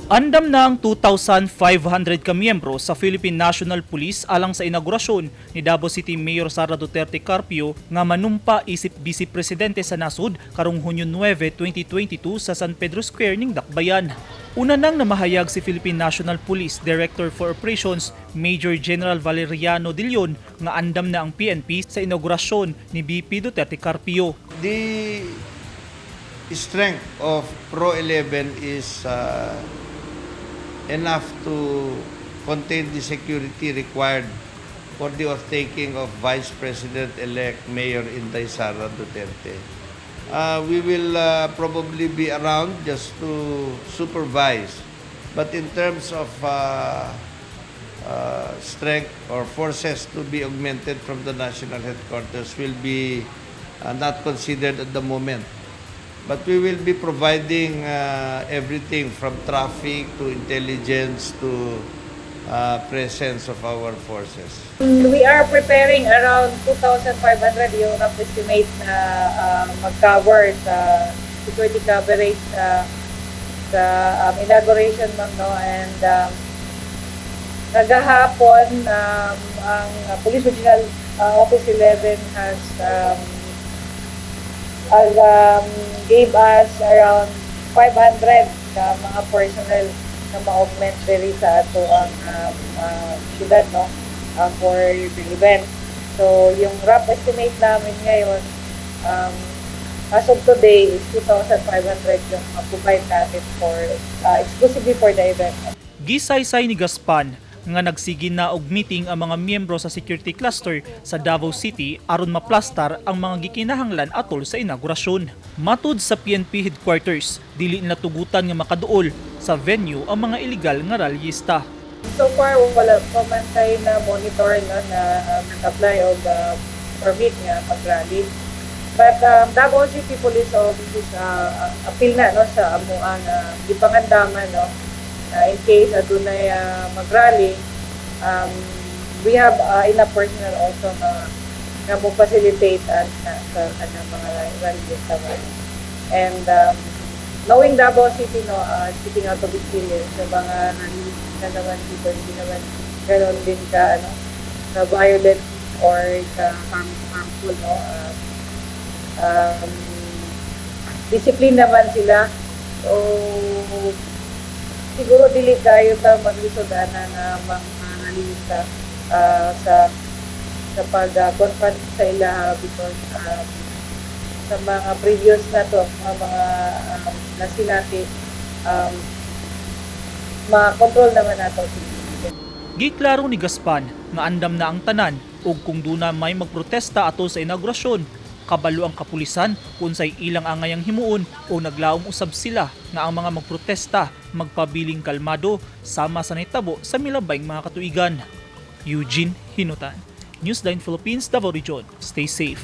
Andam na ang 2,500 kamiyembro sa Philippine National Police alang sa inaugurasyon ni Davao City Mayor Sara Duterte Carpio nga manumpa isip Vice Presidente sa nasud karong Hunyo 9, 2022 sa San Pedro Square ning Dakbayan. Una nang namahayag si Philippine National Police Director for Operations Major General Valeriano De Leon nga andam na ang PNP sa inaugurasyon ni VP Duterte Carpio. The strength of Pro 11 is enough to contain the security required for the off-taking of Vice President-elect Mayor Inday Sara Duterte. We will probably be around just to supervise. But in terms of strength or forces to be augmented from the national headquarters will be not considered at the moment. But we will be providing everything from traffic to intelligence to presence of our forces. We are preparing around 2,500 yung rough estimate na mag-cover sa security coverage sa inauguration ma'am, no? And kagahapon ang Police Regional Office 11 has gave us around 500 na mga personnel na ma-augment diri sa ato ang syudad, no? For the event. So, yung rough estimate namin ngayon, as of today, is 2,500 yung provide natin for, exclusively for the event. Gisaysay ni Gaspan nga nagsigin na og meeting ang mga miyembro sa security cluster sa Davao City aron maplastar ang mga gikinahanglan atol sa inaugurasyon. Matud sa PNP headquarters, dili na tugutan nga makaduol sa venue ang mga illegal nga ralyista. So far, wala pa man tayo na monitor na nag-apply og permit nga mag-rally. But Davao City Police Office appeal na, no, sa amuang gipangandaman, no, in case adunay mag-rally, we have enough personnel also na mo facilitate sa mga rallyista. And knowing Davao City, no, speaking out of experience, sa mga rallyista naman dito, hindi naman ganoon din ka, ka violent or ka harmful, no. Discipline naman sila. So, siguro dili kayo ta maglisodana na mga analista sa pag-confront sa ila because sa mga previous na to, mga nasinati, ma-control naman nato. Giklaro ni Gaspan nga andam na ang tanan ug kung duna may magprotesta atol sa inaugurasyon, kabalo ang kapulisan kung say ilang angayang himuon o naglaom usab sila nga ang mga magprotesta magpabiling kalmado sama sa nahitabo sa milabayng mga katuigan. Eugene Hinutan, Newsline Philippines, Davao Region. Stay safe.